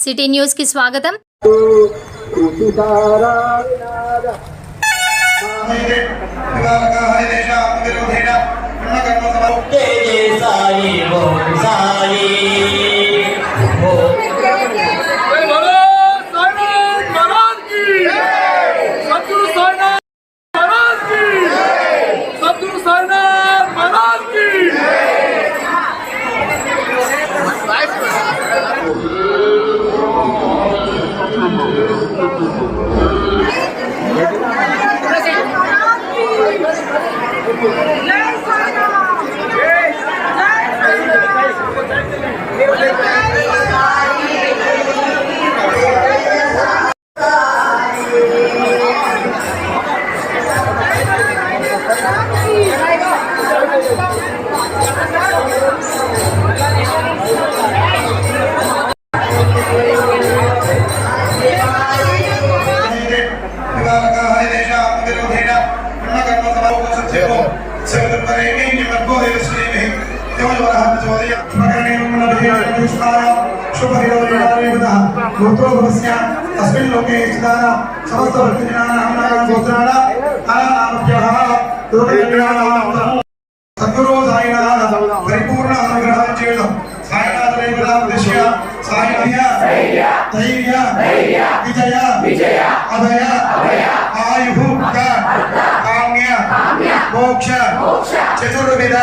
City news కి స్వాగతం। సద్గురు సాయినాథ పరిపూర్ణ అనుగ్రహం చేయడం సాయినాథ సాయినాథ ధైర్య విజయ అభయ ఆయు కామ్య మోక్ష చతుర్విధ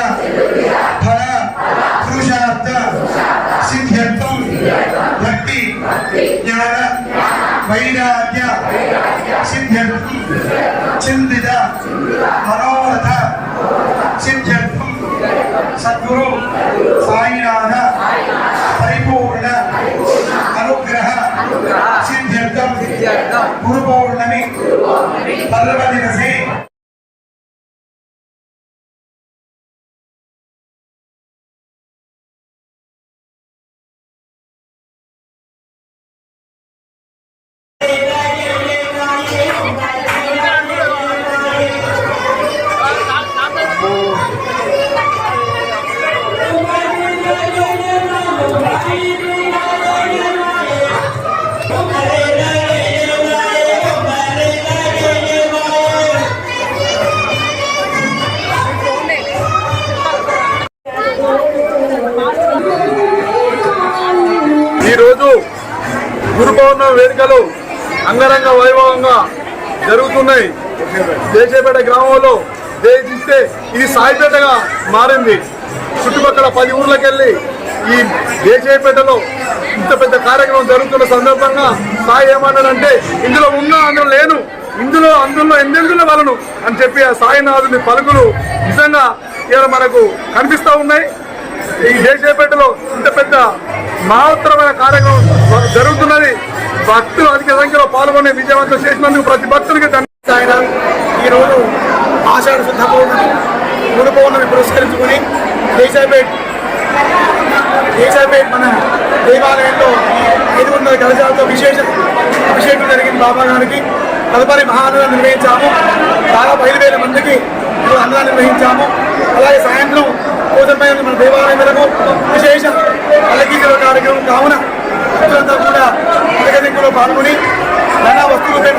ఫల పురుషార్థ సిద్ధ్యర్థం భక్తి జ్ఞాన వైరాగ్య సిద్ధ్యర్థం చింతిత మనోరథ సిద్ధ్యర్థం సద్గురు సాయినాథ పరిపూర్ణ అనుగ్రహ సిద్ధ్యర్థం గురు పౌర్ణమి పర్వ దివసే ఈరోజు గురు పౌర్ణమి వేడుకలు అంగరంగ వైభవంగా జరుగుతున్నాయి। దేశేపేట గ్రామంలో దేశిస్తే ఇది సాయిపేటగా మారింది। చుట్టుపక్కల 10 ఊర్లకెళ్ళి ఈ దేశేపేటలో ఇంత పెద్ద కార్యక్రమం జరుగుతున్న సందర్భంగా సాయి ఏమన్నాడంటే ఇందులో ఉన్నా అందులో లేను, అందులో ఎందెందులో వలను అని చెప్పి ఆ సాయినాథుని పలుకులు నిజంగా ఇలా మనకు కనిపిస్తూ ఉన్నాయి। ఈ దేశేపేటలో ఇంత పెద్ద మహోత్తరమైన కార్యక్రమం జరుగుతున్నది। భక్తులు అధిక సంఖ్యలో పాల్గొని విజయవంతం చేసినందుకు ప్రతి భక్తులకి ధన్యవాదాలు। ఈరోజు ఆషాఢ శుద్ధ పౌర్ణమి గురు పౌర్ణమి పురస్కరించుకొని దేశాపేట్ మన దేవాలయంలో 500 కలశాలతో అభిషేకం జరిగింది బాబా గారికి। తదుపరి మహాన్నదానం నిర్వహించాము। దాదాపు 5,000 మందికి అన్నదానం నిర్వహించాము। అలాగే సాయంత్రం భోజనమైన మన దేవాలయం వరకు విశేష అలగీకరణ కార్యక్రమం కావున భక్తులంతా కూడా అధిక సంఖ్యలో పాల్గొని నానా వస్తువులపై